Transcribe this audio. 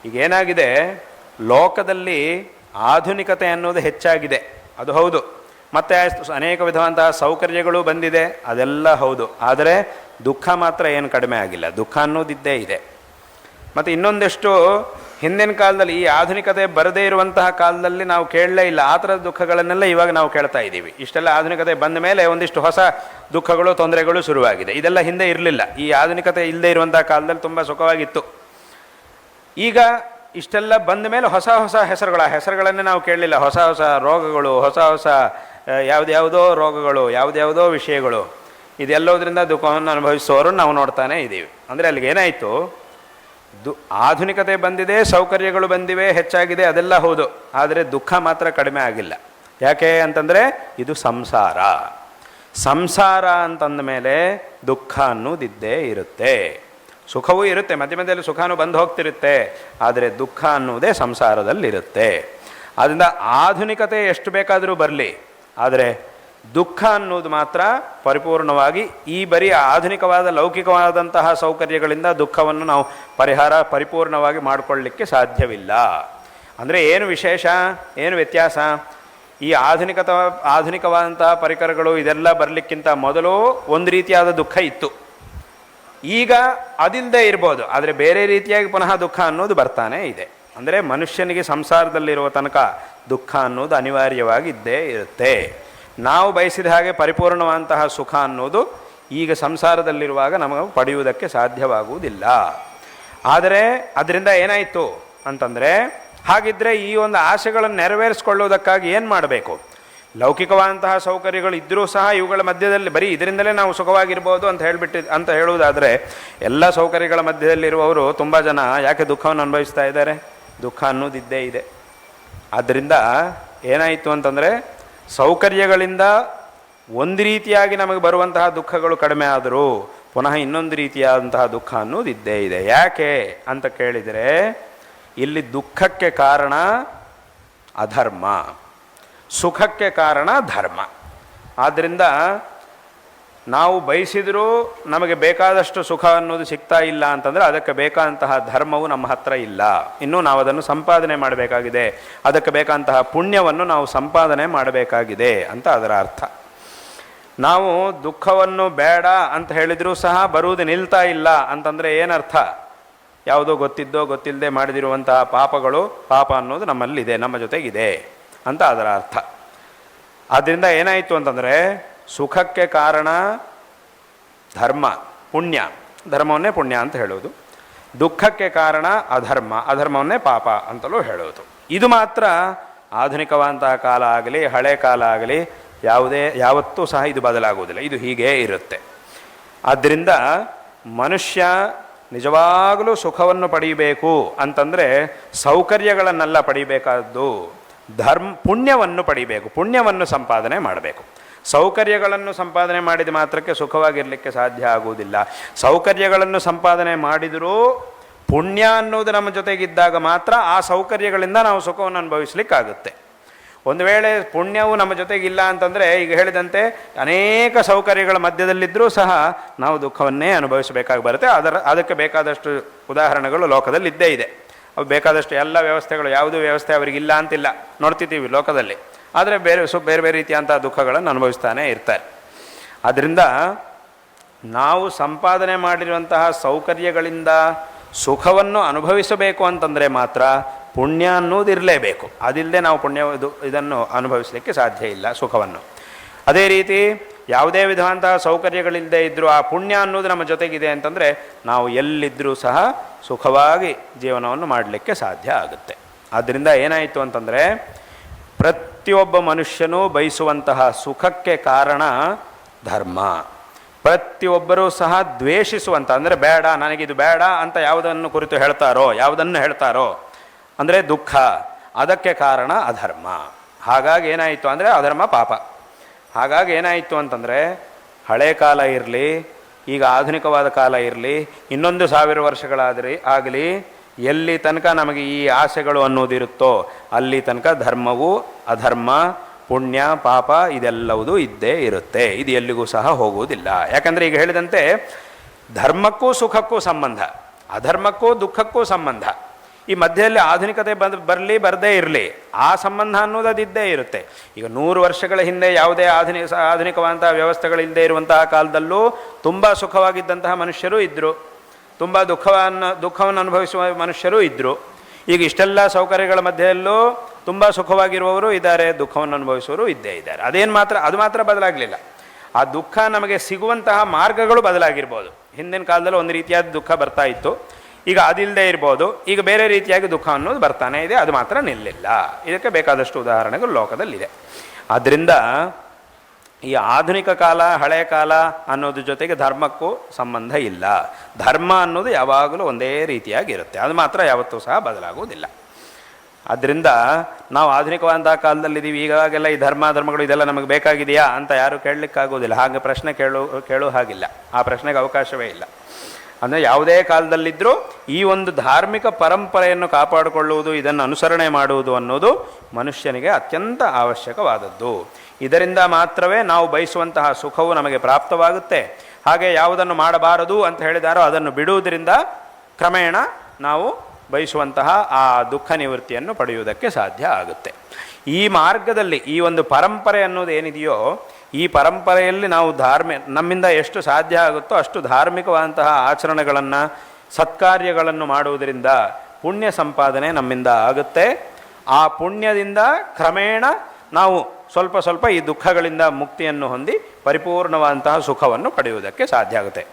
ಈಗೇನಾಗಿದೆ, ಲೋಕದಲ್ಲಿ ಆಧುನಿಕತೆ ಅನ್ನೋದು ಹೆಚ್ಚಾಗಿದೆ, ಅದು ಹೌದು. ಮತ್ತು ಅನೇಕ ವಿಧವಾದಂತಹ ಸೌಕರ್ಯಗಳು ಬಂದಿದೆ, ಅದೆಲ್ಲ ಹೌದು. ಆದರೆ ದುಃಖ ಮಾತ್ರ ಏನು ಕಡಿಮೆ ಆಗಿಲ್ಲ, ದುಃಖ ಅನ್ನೋದಿದ್ದೇ ಇದೆ. ಮತ್ತು ಇನ್ನೊಂದೆಷ್ಟು ಹಿಂದಿನ ಕಾಲದಲ್ಲಿ, ಈ ಆಧುನಿಕತೆ ಬರದೇ ಇರುವಂತಹ ಕಾಲದಲ್ಲಿ ನಾವು ಕೇಳಲೇ ಇಲ್ಲ ಆ ಥರದ ದುಃಖಗಳನ್ನೆಲ್ಲ ಇವಾಗ ನಾವು ಕೇಳ್ತಾ ಇದ್ದೀವಿ. ಇಷ್ಟೆಲ್ಲ ಆಧುನಿಕತೆ ಬಂದ ಮೇಲೆ ಒಂದಿಷ್ಟು ಹೊಸ ದುಃಖಗಳು, ತೊಂದರೆಗಳು ಶುರುವಾಗಿದೆ. ಇದೆಲ್ಲ ಹಿಂದೆ ಇರಲಿಲ್ಲ. ಈ ಆಧುನಿಕತೆ ಇಲ್ಲದೆ ಇರುವಂಥ ಕಾಲದಲ್ಲಿ ತುಂಬ ಸುಖವಾಗಿತ್ತು. ಈಗ ಇಷ್ಟೆಲ್ಲ ಬಂದ ಮೇಲೆ ಹೊಸ ಹೊಸ ಹೆಸರುಗಳನ್ನೇ ನಾವು ಕೇಳಲಿಲ್ಲ. ಹೊಸ ಹೊಸ ರೋಗಗಳು, ಹೊಸ ಹೊಸ ಯಾವುದ್ಯಾವುದೋ ರೋಗಗಳು, ಯಾವುದ್ಯಾವುದೋ ವಿಷಯಗಳು, ಇದೆಲ್ಲೋದ್ರಿಂದ ದುಃಖವನ್ನು ಅನುಭವಿಸೋರು ನಾವು ನೋಡ್ತಾನೆ ಇದ್ದೀವಿ. ಅಂದರೆ ಅಲ್ಲಿಗೆ ಏನಾಯಿತು, ಆಧುನಿಕತೆ ಬಂದಿದೆ, ಸೌಕರ್ಯಗಳು ಬಂದಿವೆ, ಹೆಚ್ಚಾಗಿದೆ, ಅದೆಲ್ಲ ಹೌದು. ಆದರೆ ದುಃಖ ಮಾತ್ರ ಕಡಿಮೆ ಆಗಿಲ್ಲ. ಯಾಕೆ ಅಂತಂದರೆ ಇದು ಸಂಸಾರ. ಸಂಸಾರ ಅಂತಂದ ಮೇಲೆ ದುಃಖ ಅನ್ನೋದಿದ್ದೇ ಇರುತ್ತೆ. ಸುಖವೂ ಇರುತ್ತೆ, ಮಧ್ಯ ಮಧ್ಯದಲ್ಲಿ ಸುಖನೂ ಬಂದು ಹೋಗ್ತಿರುತ್ತೆ. ಆದರೆ ದುಃಖ ಅನ್ನುವುದೇ ಸಂಸಾರದಲ್ಲಿರುತ್ತೆ. ಆದ್ದರಿಂದ ಆಧುನಿಕತೆ ಎಷ್ಟು ಬೇಕಾದರೂ ಬರಲಿ, ಆದರೆ ದುಃಖ ಅನ್ನೋದು ಮಾತ್ರ ಪರಿಪೂರ್ಣವಾಗಿ ಈ ಬರೀ ಆಧುನಿಕವಾದ ಲೌಕಿಕವಾದಂತಹ ಸೌಕರ್ಯಗಳಿಂದ ದುಃಖವನ್ನು ನಾವು ಪರಿಪೂರ್ಣವಾಗಿ ಮಾಡಿಕೊಳ್ಳಲಿಕ್ಕೆ ಸಾಧ್ಯವಿಲ್ಲ. ಅಂದರೆ ಏನು ವಿಶೇಷ, ಏನು ವ್ಯತ್ಯಾಸ? ಈ ಆಧುನಿಕವಾದಂತಹ ಪರಿಕರಗಳು ಇದೆಲ್ಲ ಬರಲಿಕ್ಕಿಂತ ಮೊದಲು ಒಂದು ರೀತಿಯಾದ ದುಃಖ ಇತ್ತು. ಈಗ ಅದಿಲ್ಲದೆ ಇರ್ಬೋದು, ಆದರೆ ಬೇರೆ ರೀತಿಯಾಗಿ ಪುನಃ ದುಃಖ ಅನ್ನೋದು ಬರ್ತಾನೆ ಇದೆ. ಅಂದರೆ ಮನುಷ್ಯನಿಗೆ ಸಂಸಾರದಲ್ಲಿರುವ ತನಕ ದುಃಖ ಅನ್ನೋದು ಅನಿವಾರ್ಯವಾಗಿ ಇದ್ದೇ ಇರುತ್ತೆ. ನಾವು ಬಯಸಿದ ಹಾಗೆ ಪರಿಪೂರ್ಣವಾದಂತಹ ಸುಖ ಅನ್ನೋದು ಈಗ ಸಂಸಾರದಲ್ಲಿರುವಾಗ ನಮಗೆ ಪಡೆಯುವುದಕ್ಕೆ ಸಾಧ್ಯವಾಗುವುದಿಲ್ಲ. ಆದರೆ ಅದರಿಂದ ಏನಾಯಿತು ಅಂತಂದರೆ, ಹಾಗಿದ್ದರೆ ಈ ಒಂದು ಆಸೆಗಳನ್ನು ನೆರವೇರಿಸ್ಕೊಳ್ಳೋದಕ್ಕಾಗಿ ಏನು ಮಾಡಬೇಕು? ಲೌಕಿಕವಾದಂತಹ ಸೌಕರ್ಯಗಳು ಇದ್ದರೂ ಸಹ ಇವುಗಳ ಮಧ್ಯದಲ್ಲಿ ಬರೀ ಇದರಿಂದಲೇ ನಾವು ಸುಖವಾಗಿರ್ಬೋದು ಅಂತ ಹೇಳುವುದಾದರೆ, ಎಲ್ಲ ಸೌಕರ್ಯಗಳ ಮಧ್ಯದಲ್ಲಿರುವವರು ತುಂಬ ಜನ ಯಾಕೆ ದುಃಖವನ್ನು ಅನುಭವಿಸ್ತಾ ಇದ್ದಾರೆ? ದುಃಖ ಅನ್ನೋದಿದ್ದೇ ಇದೆ. ಆದ್ದರಿಂದ ಏನಾಯಿತು ಅಂತಂದರೆ, ಸೌಕರ್ಯಗಳಿಂದ ಒಂದು ರೀತಿಯಾಗಿ ನಮಗೆ ಬರುವಂತಹ ದುಃಖಗಳು ಕಡಿಮೆ ಆದರೂ ಪುನಃ ಇನ್ನೊಂದು ರೀತಿಯಾದಂತಹ ದುಃಖ ಅನ್ನೋದು ಇದ್ದೇ ಇದೆ. ಯಾಕೆ ಅಂತ ಕೇಳಿದರೆ, ಇಲ್ಲಿ ದುಃಖಕ್ಕೆ ಕಾರಣ ಅಧರ್ಮ, ಸುಖಕ್ಕೆ ಕಾರಣ ಧರ್ಮ. ಆದ್ದರಿಂದ ನಾವು ಬಯಸಿದರೂ ನಮಗೆ ಬೇಕಾದಷ್ಟು ಸುಖ ಅನ್ನೋದು ಸಿಗ್ತಾ ಇಲ್ಲ ಅಂತಂದರೆ ಅದಕ್ಕೆ ಬೇಕಾದಂತಹ ಧರ್ಮವು ನಮ್ಮ ಹತ್ರ ಇಲ್ಲ. ಇನ್ನೂ ನಾವು ಅದನ್ನು ಸಂಪಾದನೆ ಮಾಡಬೇಕಾಗಿದೆ. ಅದಕ್ಕೆ ಬೇಕಾದಂತಹ ಪುಣ್ಯವನ್ನು ನಾವು ಸಂಪಾದನೆ ಮಾಡಬೇಕಾಗಿದೆ ಅಂತ ಅದರ ಅರ್ಥ. ನಾವು ದುಃಖವನ್ನು ಬೇಡ ಅಂತ ಹೇಳಿದರೂ ಸಹ ಬರುವುದು ನಿಲ್ತಾ ಇಲ್ಲ ಅಂತಂದರೆ ಏನರ್ಥ? ಯಾವುದೋ ಗೊತ್ತಿದ್ದೋ ಗೊತ್ತಿಲ್ಲದೆ ಮಾಡಿದಿರುವಂತಹ ಪಾಪ ಅನ್ನೋದು ನಮ್ಮಲ್ಲಿದೆ, ನಮ್ಮ ಜೊತೆಗಿದೆ ಅಂತ ಅದರ ಅರ್ಥ. ಆದ್ದರಿಂದ ಏನಾಯಿತು ಅಂತಂದರೆ, ಸುಖಕ್ಕೆ ಕಾರಣ ಧರ್ಮ, ಪುಣ್ಯ, ಧರ್ಮವನ್ನೇ ಪುಣ್ಯ ಅಂತ ಹೇಳೋದು. ದುಃಖಕ್ಕೆ ಕಾರಣ ಅಧರ್ಮವನ್ನೇ ಪಾಪ ಅಂತಲೂ ಹೇಳೋದು. ಇದು ಮಾತ್ರ ಆಧುನಿಕವಾದಂತಹ ಕಾಲ ಆಗಲಿ ಹಳೆ ಕಾಲ ಆಗಲಿ ಯಾವತ್ತೂ ಸಹ ಇದು ಬದಲಾಗುವುದಿಲ್ಲ. ಇದು ಹೀಗೇ ಇರುತ್ತೆ. ಆದ್ದರಿಂದ ಮನುಷ್ಯ ನಿಜವಾಗಲೂ ಸುಖವನ್ನು ಪಡೆಯಬೇಕು ಅಂತಂದರೆ ಸೌಕರ್ಯಗಳನ್ನೆಲ್ಲ ಪಡಿಬೇಕಾದ್ದು, ಪುಣ್ಯವನ್ನು ಪಡಿಬೇಕು, ಪುಣ್ಯವನ್ನು ಸಂಪಾದನೆ ಮಾಡಬೇಕು. ಸೌಕರ್ಯಗಳನ್ನು ಸಂಪಾದನೆ ಮಾಡಿದ ಮಾತ್ರಕ್ಕೆ ಸುಖವಾಗಿರಲಿಕ್ಕೆ ಸಾಧ್ಯ ಆಗುವುದಿಲ್ಲ. ಸೌಕರ್ಯಗಳನ್ನು ಸಂಪಾದನೆ ಮಾಡಿದರೂ ಪುಣ್ಯ ಅನ್ನೋದು ನಮ್ಮ ಜೊತೆಗಿದ್ದಾಗ ಮಾತ್ರ ಆ ಸೌಕರ್ಯಗಳಿಂದ ನಾವು ಸುಖವನ್ನು ಅನುಭವಿಸಲಿಕ್ಕಾಗುತ್ತೆ. ಒಂದು ವೇಳೆ ಪುಣ್ಯವು ನಮ್ಮ ಜೊತೆಗಿಲ್ಲ ಅಂತಂದರೆ, ಈಗ ಹೇಳಿದಂತೆ ಅನೇಕ ಸೌಕರ್ಯಗಳ ಮಧ್ಯದಲ್ಲಿದ್ದರೂ ಸಹ ನಾವು ದುಃಖವನ್ನೇ ಅನುಭವಿಸಬೇಕಾಗಿ ಬರುತ್ತೆ. ಅದಕ್ಕೆ ಬೇಕಾದಷ್ಟು ಉದಾಹರಣೆಗಳು ಲೋಕದಲ್ಲಿ ಇದ್ದೇ ಇದೆ. ಅವು ಬೇಕಾದಷ್ಟು ಎಲ್ಲ ವ್ಯವಸ್ಥೆಗಳು, ಯಾವುದೂ ವ್ಯವಸ್ಥೆ ಅವರಿಗಿಲ್ಲ ಅಂತಿಲ್ಲ, ನೋಡ್ತಿದ್ದೀವಿ ಲೋಕದಲ್ಲಿ. ಆದರೆ ಬೇರೆ ಬೇರೆ ರೀತಿಯಂಥ ದುಃಖಗಳನ್ನು ಅನುಭವಿಸ್ತಾನೆ ಇರ್ತಾರೆ. ಆದ್ದರಿಂದ ನಾವು ಸಂಪಾದನೆ ಮಾಡಿರುವಂತಹ ಸೌಕರ್ಯಗಳಿಂದ ಸುಖವನ್ನು ಅನುಭವಿಸಬೇಕು ಅಂತಂದರೆ ಮಾತ್ರ ಪುಣ್ಯ ಅನ್ನೋದು ಇರಲೇಬೇಕು. ಅದಿಲ್ಲದೆ ನಾವು ಇದನ್ನು ಅನುಭವಿಸಲಿಕ್ಕೆ ಸಾಧ್ಯ ಇಲ್ಲ, ಸುಖವನ್ನು. ಅದೇ ರೀತಿ ಯಾವುದೇ ವಿಧವಾದಂತಹ ಸೌಕರ್ಯಗಳಿಲ್ಲದೆ ಇದ್ದರೂ ಆ ಪುಣ್ಯ ಅನ್ನೋದು ನಮ್ಮ ಜೊತೆಗಿದೆ ಅಂತಂದರೆ ನಾವು ಎಲ್ಲಿದ್ದರೂ ಸಹ ಸುಖವಾಗಿ ಜೀವನವನ್ನು ಮಾಡಲಿಕ್ಕೆ ಸಾಧ್ಯ ಆಗುತ್ತೆ. ಆದ್ದರಿಂದ ಏನಾಯಿತು ಅಂತಂದರೆ, ಪ್ರತಿಯೊಬ್ಬ ಮನುಷ್ಯನೂ ಬಯಸುವಂತಹ ಸುಖಕ್ಕೆ ಕಾರಣ ಧರ್ಮ. ಪ್ರತಿಯೊಬ್ಬರೂ ಸಹ ದ್ವೇಷಿಸುವಂಥ, ಅಂದರೆ ಬೇಡ, ನನಗಿದು ಬೇಡ ಅಂತ ಯಾವುದನ್ನು ಕುರಿತು ಯಾವುದನ್ನು ಹೇಳ್ತಾರೋ ಅಂದರೆ ದುಃಖ, ಅದಕ್ಕೆ ಕಾರಣ ಅಧರ್ಮ. ಹಾಗಾಗಿ ಏನಾಯಿತು ಅಂದರೆ ಅಧರ್ಮ ಪಾಪ. ಹಾಗಾಗಿ ಏನಾಯಿತು ಅಂತಂದರೆ, ಹಳೆ ಕಾಲ ಇರಲಿ, ಈಗ ಆಧುನಿಕವಾದ ಕಾಲ ಇರಲಿ, ಇನ್ನೊಂದು 1000 ವರ್ಷಗಳಾಗಲಿ, ಎಲ್ಲಿ ತನಕ ನಮಗೆ ಈ ಆಸೆಗಳು ಅನ್ನೋದಿರುತ್ತೋ ಅಲ್ಲಿ ತನಕ ಧರ್ಮವು ಅಧರ್ಮ, ಪುಣ್ಯ ಪಾಪ ಇದೆಲ್ಲವೂ ಇದ್ದೇ ಇರುತ್ತೆ. ಇದು ಎಲ್ಲಿಗೂ ಸಹ ಹೋಗುವುದಿಲ್ಲ. ಯಾಕಂದರೆ ಈಗ ಹೇಳಿದಂತೆ ಧರ್ಮಕ್ಕೂ ಸುಖಕ್ಕೂ ಸಂಬಂಧ, ಅಧರ್ಮಕ್ಕೂ ದುಃಖಕ್ಕೂ ಸಂಬಂಧ. ಈ ಮಧ್ಯದಲ್ಲಿ ಆಧುನಿಕತೆ ಬರದೇ ಇರಲಿ, ಆ ಸಂಬಂಧ ಅನ್ನೋದು ಅದಿದ್ದೇ ಇರುತ್ತೆ. ಈಗ 100 ವರ್ಷಗಳ ಹಿಂದೆ ಯಾವುದೇ ಆಧುನಿಕವಾದಂತಹ ವ್ಯವಸ್ಥೆಗಳಿಲ್ಲದೆ ಇರುವಂತಹ ಕಾಲದಲ್ಲೂ ತುಂಬ ಸುಖವಾಗಿದ್ದಂತಹ ಮನುಷ್ಯರು ಇದ್ದರು, ತುಂಬ ದುಃಖವನ್ನು ಅನುಭವಿಸುವ ಮನುಷ್ಯರು ಇದ್ದರು. ಈಗ ಇಷ್ಟೆಲ್ಲ ಸೌಕರ್ಯಗಳ ಮಧ್ಯೆಯಲ್ಲೂ ತುಂಬ ಸುಖವಾಗಿರುವವರು ಇದ್ದಾರೆ, ದುಃಖವನ್ನು ಅನುಭವಿಸುವವರು ಇದ್ದೇ ಇದ್ದಾರೆ. ಅದು ಮಾತ್ರ ಬದಲಾಗಲಿಲ್ಲ. ಆ ದುಃಖ ನಮಗೆ ಸಿಗುವಂತಹ ಮಾರ್ಗಗಳು ಬದಲಾಗಿರ್ಬೋದು. ಹಿಂದಿನ ಕಾಲದಲ್ಲಿ ಒಂದು ರೀತಿಯಾದ ದುಃಖ ಬರ್ತಾ ಇತ್ತು, ಈಗ ಅದಿಲ್ಲದೆ ಇರ್ಬೋದು. ಈಗ ಬೇರೆ ರೀತಿಯಾಗಿ ದುಃಖ ಅನ್ನೋದು ಬರ್ತಾನೆ ಇದೆ, ಅದು ಮಾತ್ರ ನಿಲ್ಲಿಲ್ಲ. ಇದಕ್ಕೆ ಬೇಕಾದಷ್ಟು ಉದಾಹರಣೆಗಳು ಲೋಕದಲ್ಲಿದೆ. ಆದ್ದರಿಂದ ಈ ಆಧುನಿಕ ಕಾಲ, ಹಳೆಯ ಕಾಲ ಅನ್ನೋದ್ರ ಜೊತೆಗೆ ಧರ್ಮಕ್ಕೂ ಸಂಬಂಧ ಇಲ್ಲ. ಧರ್ಮ ಅನ್ನೋದು ಯಾವಾಗಲೂ ಒಂದೇ ರೀತಿಯಾಗಿರುತ್ತೆ, ಅದು ಮಾತ್ರ ಯಾವತ್ತೂ ಸಹ ಬದಲಾಗುವುದಿಲ್ಲ. ಆದ್ದರಿಂದ ನಾವು ಆಧುನಿಕವಾದಂತಹ ಕಾಲದಲ್ಲಿದ್ದೀವಿ, ಈಗಾಗೆಲ್ಲ ಈ ಧರ್ಮಗಳು ಇದೆಲ್ಲ ನಮಗೆ ಬೇಕಾಗಿದೆಯಾ ಅಂತ ಯಾರು ಕೇಳಲಿಕ್ಕಾಗೋದಿಲ್ಲ. ಹಾಗೆ ಪ್ರಶ್ನೆ ಕೇಳೋ ಹಾಗಿಲ್ಲ, ಆ ಪ್ರಶ್ನೆಗೆ ಅವಕಾಶವೇ ಇಲ್ಲ. ಅಂದರೆ ಯಾವುದೇ ಕಾಲದಲ್ಲಿದ್ದರೂ ಈ ಒಂದು ಧಾರ್ಮಿಕ ಪರಂಪರೆಯನ್ನು ಕಾಪಾಡಿಕೊಳ್ಳುವುದು, ಇದನ್ನು ಅನುಸರಣೆ ಮಾಡುವುದು ಅನ್ನೋದು ಮನುಷ್ಯನಿಗೆ ಅತ್ಯಂತ ಅವಶ್ಯಕವಾದದ್ದು. ಇದರಿಂದ ಮಾತ್ರವೇ ನಾವು ಬಯಸುವಂತಹ ಸುಖವು ನಮಗೆ ಪ್ರಾಪ್ತವಾಗುತ್ತೆ. ಹಾಗೆ ಯಾವುದನ್ನು ಮಾಡಬಾರದು ಅಂತ ಹೇಳಿದಾರೋ ಅದನ್ನು ಬಿಡುವುದರಿಂದ ಕ್ರಮೇಣ ನಾವು ಬಯಸುವಂತಹ ಆ ದುಃಖ ನಿವೃತ್ತಿಯನ್ನು ಪಡೆಯುವುದಕ್ಕೆ ಸಾಧ್ಯ ಆಗುತ್ತೆ. ಈ ಮಾರ್ಗದಲ್ಲಿ ಈ ಒಂದು ಪರಂಪರೆ ಅನ್ನೋದು ಏನಿದೆಯೋ, ಈ ಪರಂಪರೆಯಲ್ಲಿ ನಾವು ನಮ್ಮಿಂದ ಎಷ್ಟು ಸಾಧ್ಯ ಆಗುತ್ತೋ ಅಷ್ಟು ಧಾರ್ಮಿಕವಾದಂತಹ ಆಚರಣೆಗಳನ್ನು, ಸತ್ಕಾರ್ಯಗಳನ್ನು ಮಾಡುವುದರಿಂದ ಪುಣ್ಯ ಸಂಪಾದನೆ ನಮ್ಮಿಂದ ಆಗುತ್ತೆ. ಆ ಪುಣ್ಯದಿಂದ ಕ್ರಮೇಣ ನಾವು ಸ್ವಲ್ಪ ಈ ದುಃಖಗಳಿಂದ ಮುಕ್ತಿಯನ್ನು ಹೊಂದಿ ಪರಿಪೂರ್ಣವಾದಂತಹ ಸುಖವನ್ನು ಪಡೆಯುವುದಕ್ಕೆ ಸಾಧ್ಯ ಆಗುತ್ತೆ.